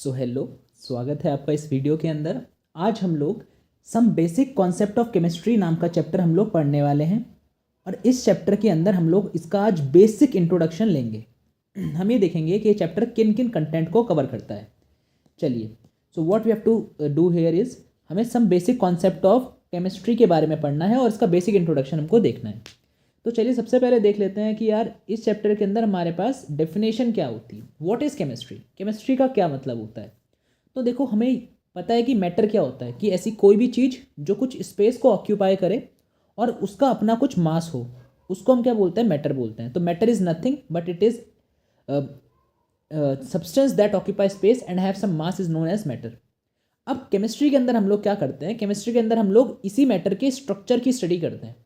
So hello, स्वागत है आपका इस वीडियो के अंदर। आज हम लोग some basic concept of chemistry नाम का चैप्टर हम लोग पढ़ने वाले हैं और इस चैप्टर के अंदर हम लोग इसका आज बेसिक इंट्रोडक्शन लेंगे। हम ये देखेंगे कि ये चैप्टर किन किन कंटेंट को कवर करता है। चलिए, so what we have to do here is हमें some basic concept of chemistry के बारे में पढ़ना है और इसका बेसिक इंट्रोडक्शन हमको देखना है। तो चलिए सबसे पहले देख लेते हैं कि यार इस चैप्टर के अंदर हमारे पास डेफिनेशन क्या होती है। व्हाट इज़ केमिस्ट्री, केमिस्ट्री का क्या मतलब होता है। तो देखो, हमें पता है कि मैटर क्या होता है, कि ऐसी कोई भी चीज़ जो कुछ स्पेस को ऑक्यूपाई करे और उसका अपना कुछ मास हो, उसको हम क्या बोलते हैं, मैटर बोलते हैं। तो matter is nothing but it is substance that occupy space and have some mass is known as matter. अब केमिस्ट्री के अंदर हम लोग क्या करते हैं, केमिस्ट्री के अंदर हम लोग इसी मैटर के स्ट्रक्चर की स्टडी करते हैं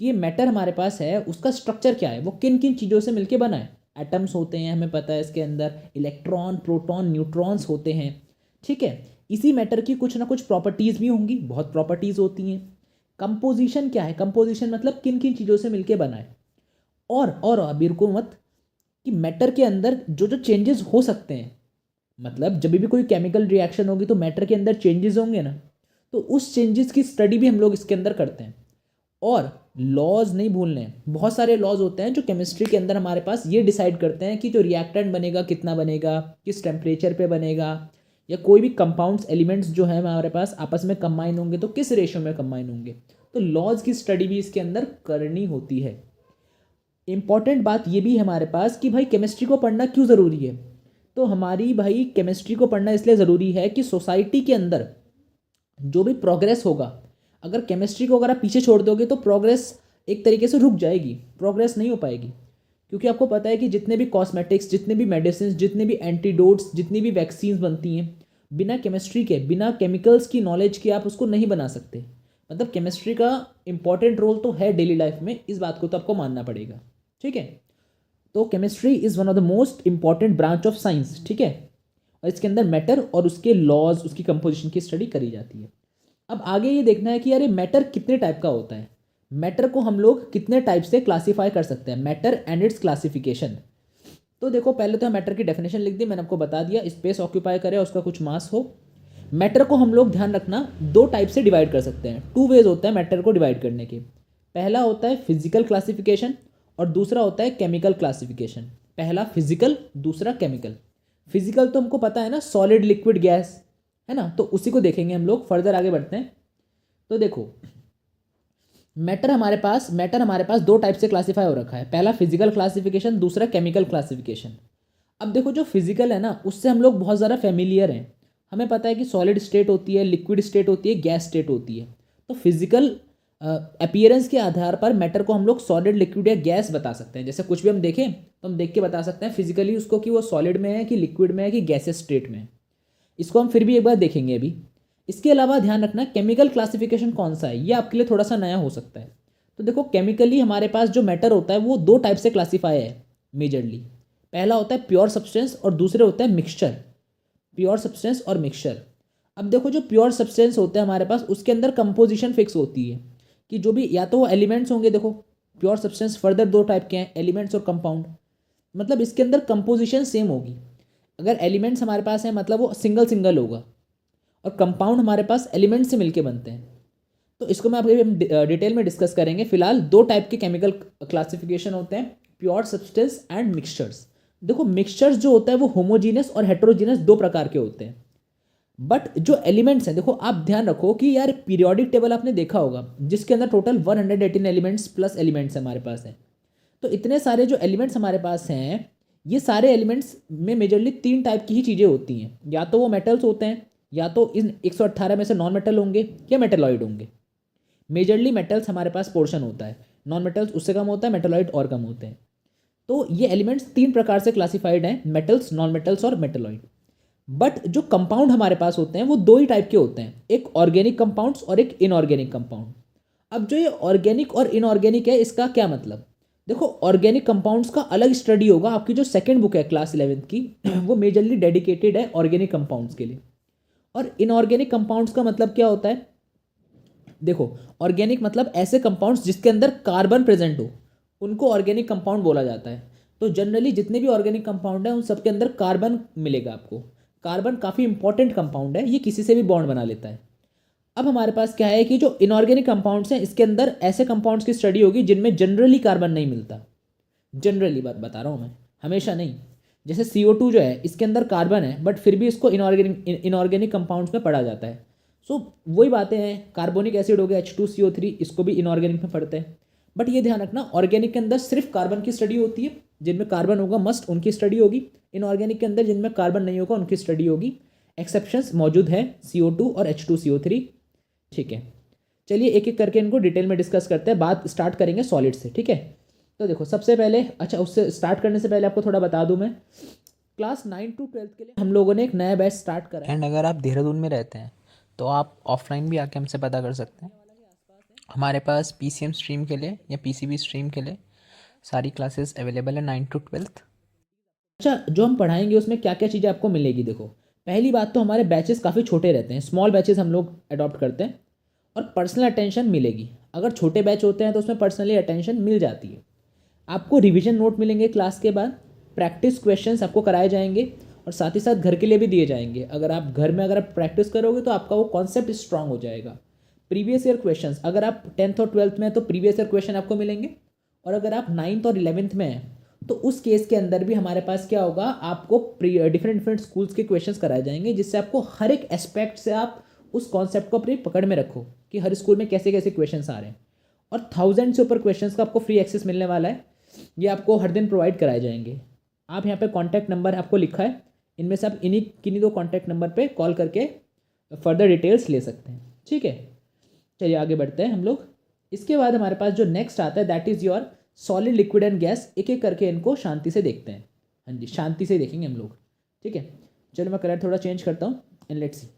कि ये मैटर हमारे पास है, उसका स्ट्रक्चर क्या है, वो किन किन चीज़ों से मिलके बना है। एटम्स होते हैं, हमें पता है, इसके अंदर इलेक्ट्रॉन, प्रोटॉन, न्यूट्रॉन्स होते हैं। ठीक है, इसी मैटर की कुछ ना कुछ प्रॉपर्टीज़ भी होंगी, बहुत प्रॉपर्टीज़ होती हैं। कंपोजिशन क्या है, कंपोजिशन मतलब किन किन चीज़ों से मिलके बना है। और अभी रुको मत, कि मैटर के अंदर जो जो चेंजेस हो सकते हैं, मतलब जब भी कोई केमिकल रिएक्शन होगी तो मैटर के अंदर चेंजेस होंगे ना, तो उस चेंजेस की स्टडी भी हम लोग इसके अंदर करते हैं। और लॉज नहीं भूलने हैं, बहुत सारे लॉज होते हैं जो केमिस्ट्री के अंदर हमारे पास ये डिसाइड करते हैं कि जो रिएक्टेंट बनेगा कितना बनेगा, किस टेम्परेचर पे बनेगा, या कोई भी कंपाउंड्स एलिमेंट्स जो है हमारे पास आपस में कंबाइन होंगे तो किस रेशियो में कंबाइन होंगे। तो लॉज की स्टडी भी इसके अंदर करनी होती है। इंपॉर्टेंट बात ये भी है हमारे पास कि भाई केमिस्ट्री को पढ़ना क्यों ज़रूरी है। तो हमारी भाई केमिस्ट्री को पढ़ना इसलिए ज़रूरी है कि सोसाइटी के अंदर जो भी प्रोग्रेस होगा, अगर केमिस्ट्री को अगर आप पीछे छोड़ दोगे तो प्रोग्रेस एक तरीके से रुक जाएगी, प्रोग्रेस नहीं हो पाएगी। क्योंकि आपको पता है कि जितने भी कॉस्मेटिक्स, जितने भी मेडिसिन, जितने भी एंटीडोट्स, जितनी भी वैक्सीन्स बनती हैं, बिना केमिस्ट्री के, बिना केमिकल्स की नॉलेज के आप उसको नहीं बना सकते। मतलब केमिस्ट्री का इंपॉर्टेंट रोल तो है डेली लाइफ में, इस बात को तो आपको मानना पड़ेगा। ठीक है, तो chemistry is one of the most important branch of science. ठीक है, और इसके अंदर मैटर और उसके लॉज, उसकी कंपोजिशन की स्टडी करी जाती है। अब आगे ये देखना है कि यार ये मैटर कितने टाइप का होता है, मैटर को हम लोग कितने टाइप से क्लासीफाई कर सकते हैं, मैटर एंड इट्स क्लासिफिकेशन। तो देखो, पहले तो हम मैटर की डेफिनेशन लिख दी, मैंने आपको बता दिया, स्पेस ऑक्यूपाई करे और उसका कुछ मास हो। मैटर को हम लोग, ध्यान रखना, दो टाइप से डिवाइड कर सकते हैं, टू वेज होता है मैटर को डिवाइड करने के। पहला होता है फिजिकल क्लासिफिकेशन और दूसरा होता है केमिकल क्लासिफिकेशन। पहला फिजिकल, दूसरा केमिकल। फिजिकल तो हमको पता है ना, सॉलिड, लिक्विड, गैस, है ना, तो उसी को देखेंगे हम लोग। फर्दर आगे बढ़ते हैं। तो देखो, मैटर हमारे पास दो टाइप से क्लासीफाई हो रखा है, पहला फिजिकल क्लासिफिकेशन, दूसरा केमिकल क्लासिफिकेशन। अब देखो, जो फिजिकल है ना, उससे हम लोग बहुत ज़्यादा फेमिलियर हैं। हमें पता है कि सॉलिड स्टेट होती है, लिक्विड स्टेट होती है, गैस स्टेट होती है। तो फिजिकल अपीयरेंस के आधार पर मैटर को हम लोग सॉलिड, लिक्विड या गैस बता सकते हैं। जैसे कुछ भी हम देखें तो हम देख के बता सकते हैं फिजिकली उसको कि वो सॉलिड में है, कि लिक्विड में है, कि गैसेस स्टेट में है। इसको हम फिर भी एक बार देखेंगे अभी। इसके अलावा ध्यान रखना, केमिकल क्लासिफिकेशन कौन सा है, ये आपके लिए थोड़ा सा नया हो सकता है। तो देखो, केमिकली हमारे पास जो मैटर होता है वो दो टाइप से क्लासीफाई है मेजरली। पहला होता है प्योर सब्सटेंस और दूसरे होता है मिक्सचर। प्योर सब्सटेंस और मिक्सचर। अब देखो, जो प्योर सब्सटेंस होते हैं हमारे पास, उसके अंदर कंपोजिशन फिक्स होती है कि जो भी, या तो वो एलिमेंट्स होंगे। देखो, प्योर सब्सटेंस फर्दर दो टाइप के हैं, एलिमेंट्स और कंपाउंड। मतलब इसके अंदर कंपोजिशन सेम होगी। अगर एलिमेंट्स हमारे पास हैं मतलब वो सिंगल सिंगल होगा, और कंपाउंड हमारे पास एलिमेंट से मिलके बनते हैं। तो इसको मैं आपके डिटेल में डिस्कस करेंगे। फिलहाल दो टाइप के केमिकल क्लासिफिकेशन होते हैं, प्योर सब्सटेंस एंड मिक्सचर्स। देखो, मिक्सचर्स जो होता है वो होमोजीनियस और हेट्रोजीनियस दो प्रकार के होते हैं। बट जो एलिमेंट्स हैं, देखो आप ध्यान रखो कि यार पीरियोडिक टेबल आपने देखा होगा, जिसके अंदर टोटल 118 एलिमेंट्स प्लस एलिमेंट्स हमारे पास हैं। तो इतने सारे जो एलिमेंट्स हमारे पास हैं, ये सारे एलिमेंट्स में मेजरली तीन टाइप की ही चीज़ें होती हैं। या तो वो मेटल्स होते हैं, या तो इन 118 में से नॉन मेटल होंगे या मेटलॉइड होंगे। मेजरली मेटल्स हमारे पास पोर्शन होता है, नॉन मेटल्स उससे कम होता है, मेटलॉइड और कम होते हैं। तो ये एलिमेंट्स तीन प्रकार से क्लासिफाइड हैं, मेटल्स, नॉन मेटल्स और मेटलॉइड। बट जो कंपाउंड हमारे पास होते हैं वो दो ही टाइप के होते हैं, एक ऑर्गेनिक कंपाउंड्स और एक इनऑर्गेनिक कंपाउंड। अब जो ये ऑर्गेनिक और इनऑर्गेनिक है, इसका क्या मतलब। देखो, ऑर्गेनिक कंपाउंड्स का अलग स्टडी होगा, आपकी जो सेकंड बुक है क्लास 11th की वो मेजरली डेडिकेटेड है ऑर्गेनिक कंपाउंड्स के लिए। और इनऑर्गेनिक कंपाउंड्स का मतलब क्या होता है। देखो, ऑर्गेनिक मतलब ऐसे कंपाउंड्स जिसके अंदर कार्बन प्रेजेंट हो, उनको ऑर्गेनिक कंपाउंड बोला जाता है। तो जनरली जितने भी ऑर्गेनिक कंपाउंड हैं उन सबके अंदर कार्बन मिलेगा आपको। कार्बन काफ़ी इंपॉर्टेंट कंपाउंड है, ये किसी से भी बॉन्ड बना लेता है। अब हमारे पास क्या है कि जो इनऑर्गेनिक कंपाउंड्स हैं इसके अंदर ऐसे कंपाउंड्स की स्टडी होगी जिनमें जनरली कार्बन नहीं मिलता। जनरली बात बता रहा हूँ मैं, हमेशा नहीं। जैसे CO2 जो है इसके अंदर कार्बन है बट फिर भी इसको इनऑर्गेनिक कंपाउंड्स में पढ़ा जाता है। सो वही बातें हैं, कार्बोनिक एसिड हो गया H2CO3, इसको भी इनऑर्गेनिक में पढ़ते हैं। बट ये ध्यान रखना, ऑर्गेनिक के अंदर सिर्फ कार्बन की स्टडी होती है, जिनमें कार्बन होगा मस्ट उनकी स्टडी होगी। इनऑर्गेनिक के अंदर जिनमें कार्बन नहीं होगा उनकी स्टडी होगी। एक्सेप्शंस मौजूद है CO2 और H2CO3। ठीक है, चलिए एक एक करके इनको डिटेल में डिस्कस करते हैं। बात स्टार्ट करेंगे सॉलिड से, ठीक है। तो देखो सबसे पहले, अच्छा उससे स्टार्ट करने से पहले आपको थोड़ा बता दूं मैं, क्लास 9 to 12 के लिए हम लोगों ने एक नया बैच स्टार्ट करा है। एंड अगर आप देहरादून में रहते हैं तो आप ऑफलाइन भी आके हमसे पता कर सकते हैं। हमारे पास PCM स्ट्रीम के लिए या PCB स्ट्रीम के लिए सारी क्लासेस अवेलेबल है 9 to 12। अच्छा, जो हम पढ़ाएंगे उसमें क्या क्या चीज़ें आपको मिलेगी, देखो पहली बात तो हमारे बैचेस काफ़ी छोटे रहते हैं, स्मॉल बैचेस हम लोग अडॉप्ट करते हैं और पर्सनल अटेंशन मिलेगी। अगर छोटे बैच होते हैं तो उसमें पर्सनली अटेंशन मिल जाती है। आपको रिवीजन नोट मिलेंगे क्लास के बाद, प्रैक्टिस क्वेश्चंस आपको कराए जाएंगे और साथ ही साथ घर के लिए भी दिए जाएंगे। अगर आप घर में अगर आप प्रैक्टिस करोगे तो आपका वो कॉन्सेप्ट स्ट्रांग हो जाएगा। प्रीवियस ईयर क्वेश्चंस, अगर आप 10th और 12th में हैं तो प्रीवियस ईयर क्वेश्चन आपको मिलेंगे, और अगर आप 9th और 11th में हैं तो उस केस के अंदर भी हमारे पास क्या होगा, आपको डिफरेंट डिफरेंट स्कूल्स के क्वेश्चंस कराए जाएंगे, जिससे आपको हर एक एस्पेक्ट से आप उस कॉन्सेप्ट को अपनी पकड़ में रखो कि हर स्कूल में कैसे कैसे क्वेश्चंस आ रहे हैं। और 1000 से ऊपर क्वेश्चंस का आपको फ्री एक्सेस मिलने वाला है, ये आपको हर दिन प्रोवाइड कराए जाएंगे। आप यहाँ पे कॉन्टैक्ट नंबर आपको लिखा है, इनमें से आप किन्हीं दो कॉन्टैक्ट नंबर पे कॉल करके फर्दर डिटेल्स ले सकते हैं, ठीक है। चलिए आगे बढ़ते हैं हम लोग। इसके बाद हमारे पास जो नेक्स्ट आता है that is your solid, liquid and gas. एक एक करके इनको शांति से देखते हैं। हाँ जी, शांति से देखेंगे हम लोग, ठीक है। चलो मैं कलर थोड़ा चेंज करता हूँ एंड लेट्स सी।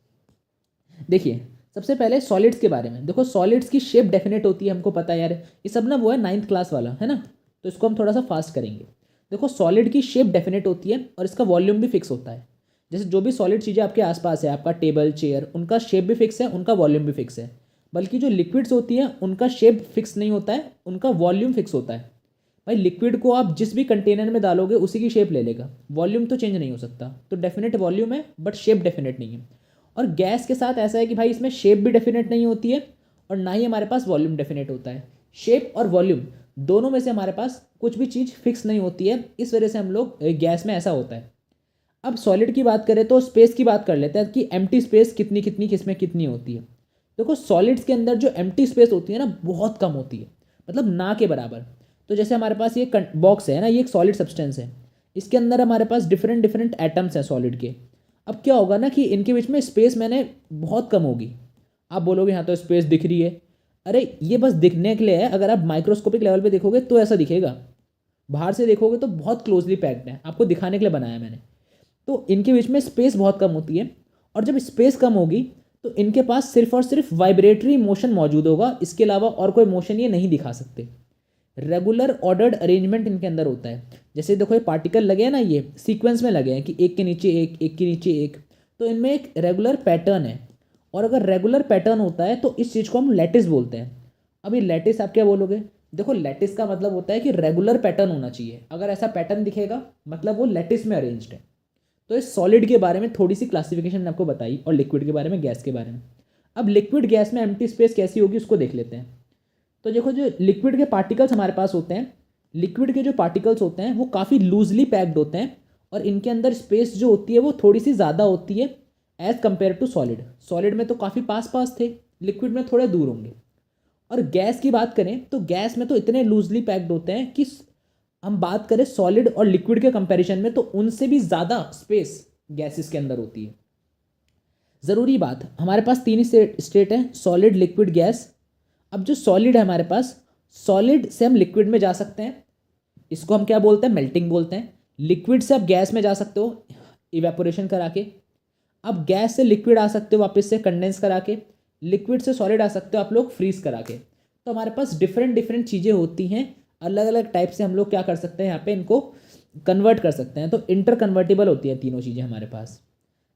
देखिए सबसे पहले सॉलिड्स के बारे में। देखो सॉलिड्स की शेप डेफिनेट होती है, हमको पता है यार, ये सब ना वो है 9th क्लास वाला है ना, तो इसको हम थोड़ा सा फास्ट करेंगे। देखो सॉलिड की शेप डेफिनेट होती है और इसका वॉल्यूम भी फिक्स होता है। जैसे जो भी सॉलिड चीज़ें आपके आसपास है, आपका टेबल चेयर, उनका शेप भी फिक्स है, उनका वॉल्यूम भी फिक्स है। बल्कि जो लिक्विड्स होती हैं उनका शेप फिक्स नहीं होता है, उनका वॉल्यूम फिक्स होता है। भाई लिक्विड को आप जिस भी कंटेनर में डालोगे उसी की शेप ले लेगा, वॉल्यूम तो चेंज नहीं हो सकता। तो डेफिनेट वॉल्यूम है बट शेप डेफिनेट नहीं है। और गैस के साथ ऐसा है कि भाई इसमें शेप भी डेफिनेट नहीं होती है और ना ही हमारे पास वॉल्यूम डेफिनेट होता है। शेप और वॉल्यूम दोनों में से हमारे पास कुछ भी चीज़ फिक्स नहीं होती है, इस वजह से हम लोग गैस में ऐसा होता है। अब सॉलिड की बात करें तो स्पेस की बात कर लेते हैं कि एम्प्टी स्पेस कितनी कितनी किसमें कितनी होती है। देखो सॉलिड्स के अंदर जो एम्प्टी स्पेस होती है ना बहुत कम होती है, मतलब ना के बराबर। तो जैसे हमारे पास ये बॉक्स है ना, ये एक सॉलिड सब्सटेंस है, इसके अंदर हमारे पास डिफरेंट डिफरेंट एटम्स हैं सॉलिड के। अब क्या होगा ना कि इनके बीच में स्पेस मैंने बहुत कम होगी। आप बोलोगे हाँ तो स्पेस दिख रही है, अरे ये बस दिखने के लिए है। अगर आप माइक्रोस्कोपिक लेवल पे देखोगे तो ऐसा दिखेगा, बाहर से देखोगे तो बहुत क्लोजली पैक्ड है, आपको दिखाने के लिए बनाया मैंने। तो इनके बीच में स्पेस बहुत कम होती है, और जब स्पेस कम होगी तो इनके पास सिर्फ और सिर्फ वाइब्रेटरी मोशन मौजूद होगा, इसके अलावा और कोई मोशन ये नहीं दिखा सकते। रेगुलर ऑर्डर्ड अरेंजमेंट इनके अंदर होता है। जैसे देखो ये पार्टिकल लगे हैं ना, ये सीक्वेंस में लगे हैं कि एक के नीचे एक, एक के नीचे एक, तो इनमें एक रेगुलर पैटर्न है। और अगर रेगुलर पैटर्न होता है तो इस चीज़ को हम लैटिस बोलते हैं। अब ये लैटिस आप क्या बोलोगे, देखो लैटिस का मतलब होता है कि रेगुलर पैटर्न होना चाहिए, अगर ऐसा पैटर्न दिखेगा मतलब वो लैटिस में अरेंज्ड है। तो इस सॉलिड के बारे में थोड़ी सी क्लासिफिकेशन मैंने आपको बताई, और लिक्विड के बारे में, गैस के बारे में। अब लिक्विड गैस में एम्प्टी स्पेस कैसी होगी उसको देख लेते हैं। तो देखो जो लिक्विड के पार्टिकल्स हमारे पास होते हैं, लिक्विड के जो पार्टिकल्स होते हैं वो काफ़ी लूजली पैक्ड होते हैं, और इनके अंदर स्पेस जो होती है वो थोड़ी सी ज़्यादा होती है as compare to solid. Solid में तो काफ़ी पास पास थे, लिक्विड में थोड़े दूर होंगे। और गैस की बात करें तो गैस में तो इतने लूजली पैक्ड होते हैं कि हम बात करें सॉलिड और लिक्विड के कंपैरिजन में तो उनसे भी ज़्यादा स्पेस गैसेस के अंदर होती है। ज़रूरी बात, हमारे पास तीन ही स्टेट है, सॉलिड, लिक्विड, गैस। अब जो सॉलिड है हमारे पास, सॉलिड से हम लिक्विड में जा सकते हैं, इसको हम क्या बोलते हैं, मेल्टिंग बोलते हैं। लिक्विड से आप गैस में जा सकते हो इवेपोरेशन करा के। अब गैस से लिक्विड आ सकते हो वापस से कंडेंस करा के। लिक्विड से सॉलिड आ सकते हो आप लोग फ्रीज करा के। तो हमारे पास डिफरेंट डिफरेंट चीज़ें होती हैं, अलग अलग टाइप से हम लोग क्या कर सकते हैं यहाँ पे इनको कन्वर्ट कर सकते हैं। तो इंटर कन्वर्टिबल होती हैं तीनों चीज़ें हमारे पास।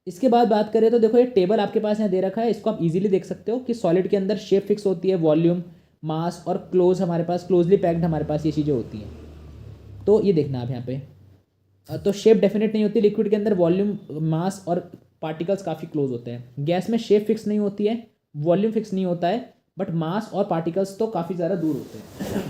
इसके बाद बात करें तो देखो ये टेबल आपके पास यहाँ दे रखा है, इसको आप इजीली देख सकते हो कि सॉलिड के अंदर शेप फिक्स होती है, वॉल्यूम, मास और क्लोज हमारे पास क्लोजली पैक्ड हमारे पास ये चीज़ें होती हैं। तो ये देखना आप यहाँ पे तो शेप डेफिनेट नहीं होती लिक्विड के अंदर, वॉल्यूम, मास और पार्टिकल्स काफ़ी क्लोज होते हैं। गैस में शेप फिक्स नहीं होती है, वॉल्यूम फिक्स नहीं होता है, बट मास और पार्टिकल्स तो काफ़ी ज़्यादा दूर होते हैं।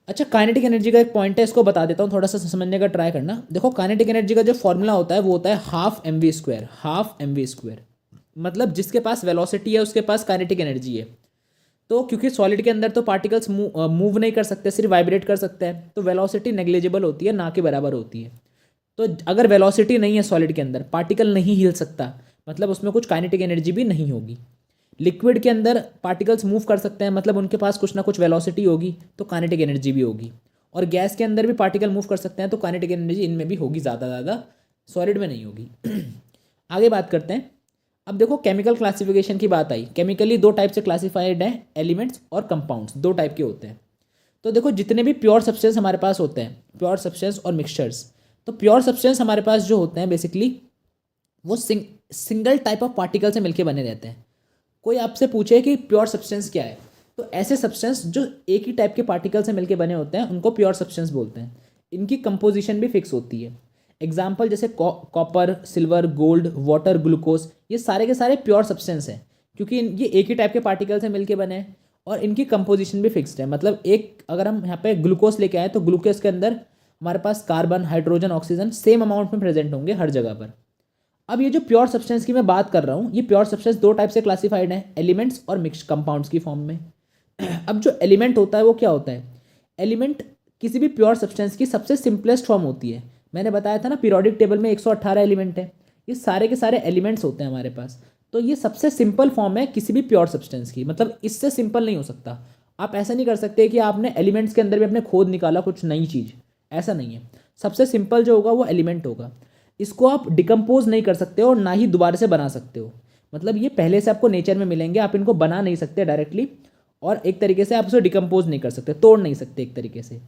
अच्छा, काइनेटिक एनर्जी का एक पॉइंट है, इसको बता देता हूँ, थोड़ा सा समझने का ट्राई करना। देखो, काइनेटिक एनर्जी का जो फॉर्मूला होता है वो होता है half M V square. Half M V square मतलब जिसके पास वेलोसिटी है उसके पास काइनेटिक एनर्जी है। तो क्योंकि सॉलिड के अंदर तो पार्टिकल्स मूव नहीं कर सकते, सिर्फ वाइब्रेट कर सकते हैं, तो वेलोसिटी नेग्लिजिबल होती है, ना के बराबर होती है। तो अगर वेलोसिटी नहीं है सॉलिड के अंदर, पार्टिकल नहीं हिल सकता, मतलब उसमें कुछ काइनेटिक एनर्जी भी नहीं होगी। लिक्विड के अंदर पार्टिकल्स मूव कर सकते हैं, मतलब उनके पास कुछ ना कुछ वेलोसिटी होगी, तो काइनेटिक एनर्जी भी होगी। और गैस के अंदर भी पार्टिकल मूव कर सकते हैं, तो काइनेटिक एनर्जी इनमें भी होगी, ज़्यादा सॉलिड में नहीं होगी। आगे बात करते हैं। अब देखो, केमिकल क्लासिफिकेशन की बात आई। केमिकली दो टाइप से क्लासिफाइड है, एलिमेंट्स और कंपाउंड्स, दो टाइप के होते हैं। तो देखो, जितने भी प्योर सब्सटेंस हमारे पास होते हैं, प्योर सब्सटेंस और मिक्सचर्स, तो प्योर सब्सटेंस हमारे पास जो होते हैं बेसिकली वो सिंगल टाइप ऑफ पार्टिकल से मिलके बने रहते हैं। कोई आपसे पूछे कि प्योर सब्सटेंस क्या है, तो ऐसे सब्सटेंस जो एक ही टाइप के पार्टिकल से मिलके बने होते हैं उनको प्योर सब्सटेंस बोलते हैं। इनकी कंपोजिशन भी फिक्स होती है। एग्जाम्पल जैसे copper, silver, gold, water, glucose, ये सारे के सारे प्योर सब्सटेंस हैं, क्योंकि ये एक ही टाइप के पार्टिकल से मिलके बने हैं और इनकी कंपोजिशन भी फिक्स्ड है। मतलब एक अगर हम यहाँ पे ग्लूकोज लेके आए तो ग्लूकोज के अंदर हमारे पास carbon, hydrogen, oxygen same amount में प्रेजेंट होंगे हर जगह पर। अब ये जो प्योर सब्सटेंस की मैं बात कर रहा हूँ, ये प्योर सब्सटेंस दो टाइप से क्लासिफाइड है, एलिमेंट्स और मिक्स कंपाउंड्स की फॉर्म में। अब जो एलिमेंट होता है वो क्या होता है? एलिमेंट किसी भी प्योर सब्सटेंस की सबसे सिंपलेस्ट फॉर्म होती है। मैंने बताया था ना, पीरियोडिक टेबल में 118 एलिमेंट है, ये सारे के सारे एलिमेंट्स होते हैं हमारे पास। तो ये सबसे सिंपल फॉर्म है किसी भी प्योर सब्सटेंस की, मतलब इससे सिंपल नहीं हो सकता। आप ऐसा नहीं कर सकते कि आपने एलिमेंट्स के अंदर भी अपने खोद निकाला कुछ नई चीज़, ऐसा नहीं है। सबसे सिंपल जो होगा वो एलिमेंट होगा। इसको आप डिकम्पोज नहीं कर सकते और ना ही दोबारा से बना सकते हो। मतलब ये पहले से आपको नेचर में मिलेंगे, आप इनको बना नहीं सकते डायरेक्टली, और एक तरीके से आप उसे डिकम्पोज नहीं कर सकते, तोड़ नहीं सकते एक तरीके से,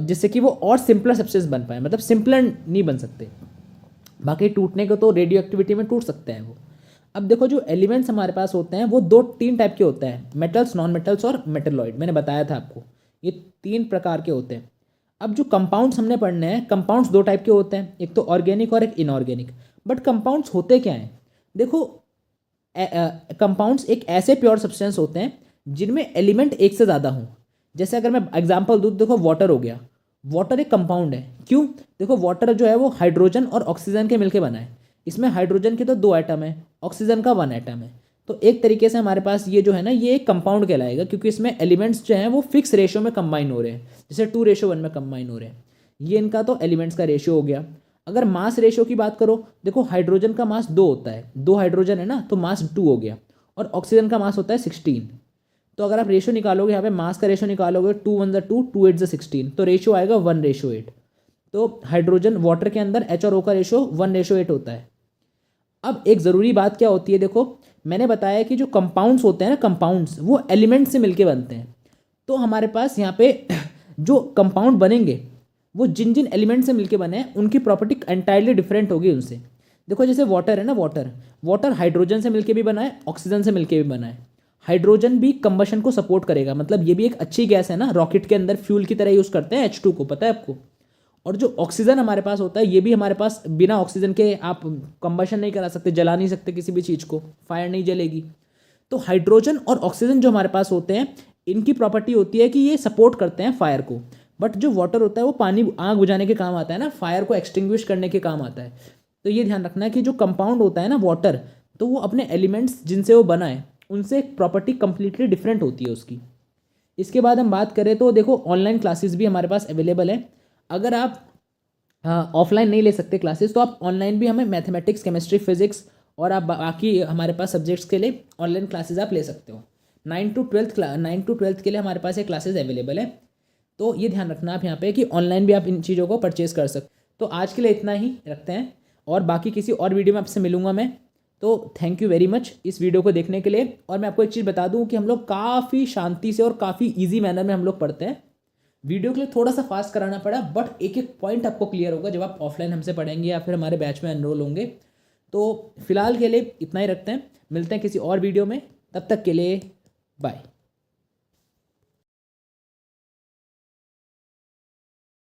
जिससे कि वो और सिंपलर सब्सटेंस बन पाए, मतलब सिंपलर नहीं बन सकते। बाकी टूटने को तो रेडियो एक्टिविटी में टूट सकते हैं वो। अब देखो, जो एलिमेंट्स हमारे पास होते हैं वो तीन टाइप के होते हैं, मेटल्स, नॉन मेटल्स और मेटलॉइड। मैंने बताया था आपको, ये तीन प्रकार के होते हैं। अब जो कंपाउंड्स हमने पढ़ने हैं, कंपाउंड्स दो टाइप के होते हैं, एक तो ऑर्गेनिक और एक इनऑर्गेनिक। बट कंपाउंड्स होते क्या हैं? देखो, कंपाउंड्स एक ऐसे प्योर सब्सटेंस होते हैं जिनमें एलिमेंट एक से ज़्यादा हों। जैसे अगर मैं एग्जांपल दूँ, देखो वाटर हो गया, वाटर एक कंपाउंड है। क्यों? देखो, वाटर जो है वो हाइड्रोजन और ऑक्सीजन के मिलके बना है। इसमें हाइड्रोजन के तो 2 एटम है, ऑक्सीजन का 1 एटम है। तो एक तरीके से हमारे पास ये जो है ना, ये एक कंपाउंड कहलाएगा, क्योंकि इसमें एलिमेंट्स जो हैं वो फिक्स रेशियो में कंबाइन हो रहे हैं, जैसे 2:1 में कंबाइन हो रहे हैं। ये इनका तो एलिमेंट्स का रेशियो हो गया। अगर मास रेशियो की बात करो, देखो हाइड्रोजन का मास 2 होता है, 2 हाइड्रोजन है ना, तो मास 2 हो गया, और ऑक्सीजन का मास होता है 16। तो अगर आप रेशियो निकालोगे, यहाँ पे मास का रेशियो निकालोगे, 2 1 2, 2 8 16, तो रेशियो आएगा 1:8। तो हाइड्रोजन वाटर के अंदर H और O का रेशियो 1:8 होता है। अब एक ज़रूरी बात क्या होती है, देखो मैंने बताया कि जो कंपाउंड्स होते हैं ना, कंपाउंड्स वो एलिमेंट से मिलके बनते हैं। तो हमारे पास यहाँ पे जो कंपाउंड बनेंगे वो जिन जिन एलिमेंट से मिलके बने हैं उनकी प्रॉपर्टी एंटायरली डिफरेंट होगी उनसे। देखो, जैसे वाटर है ना, वाटर हाइड्रोजन से मिलके भी बना है, ऑक्सीजन से मिलके भी बना है। हाइड्रोजन भी कंबशन को सपोर्ट करेगा, मतलब ये भी एक अच्छी गैस है ना, रॉकेट के अंदर फ्यूल की तरह यूज़ करते हैं H2 को, पता है आपको। और जो ऑक्सीजन हमारे पास होता है, ये भी हमारे पास बिना ऑक्सीजन के आप कंबशन नहीं करा सकते, जला नहीं सकते किसी भी चीज़ को, फायर नहीं जलेगी। तो हाइड्रोजन और ऑक्सीजन जो हमारे पास होते हैं, इनकी प्रॉपर्टी होती है कि ये सपोर्ट करते हैं फायर को। बट जो वाटर होता है वो पानी, आग बुझाने के काम आता है ना, फायर को एक्सटिंग्विश करने के काम आता है। तो ये ध्यान रखना है कि जो कंपाउंड होता है ना वाटर, तो वो अपने एलिमेंट्स जिनसे वो बना है उनसे एक प्रॉपर्टी कंप्लीटली डिफरेंट होती है उसकी। इसके बाद हम बात करें तो देखो, ऑनलाइन क्लासेस भी हमारे पास अवेलेबल है। अगर आप ऑफलाइन नहीं ले सकते क्लासेस, तो आप ऑनलाइन भी हमें मैथमेटिक्स, केमिस्ट्री, फिजिक्स और आप बाकी हमारे पास सब्जेक्ट्स के लिए ऑनलाइन क्लासेस आप ले सकते हो। 9 to 12th के लिए हमारे पास ये क्लासेस अवेलेबल है। तो ये ध्यान रखना आप यहाँ पे कि ऑनलाइन भी आप इन चीज़ों को परचेज़ कर सकते। तो आज के लिए इतना ही रखते हैं, और बाकी किसी और वीडियो में आपसे मिलूंगा मैं। तो थैंक यू वेरी मच इस वीडियो को देखने के लिए। और मैं आपको एक चीज़ बता दूं कि हम लोग काफ़ी शांति से और काफ़ी ईजी मैनर में हम लोग पढ़ते हैं। वीडियो के लिए थोड़ा सा फास्ट कराना पड़ा, बट एक एक पॉइंट आपको क्लियर होगा जब आप ऑफलाइन हमसे पढ़ेंगे या फिर हमारे बैच में एनरोल होंगे। तो फिलहाल के लिए इतना ही रखते हैं, मिलते हैं किसी और वीडियो में, तब तक के लिए बाय।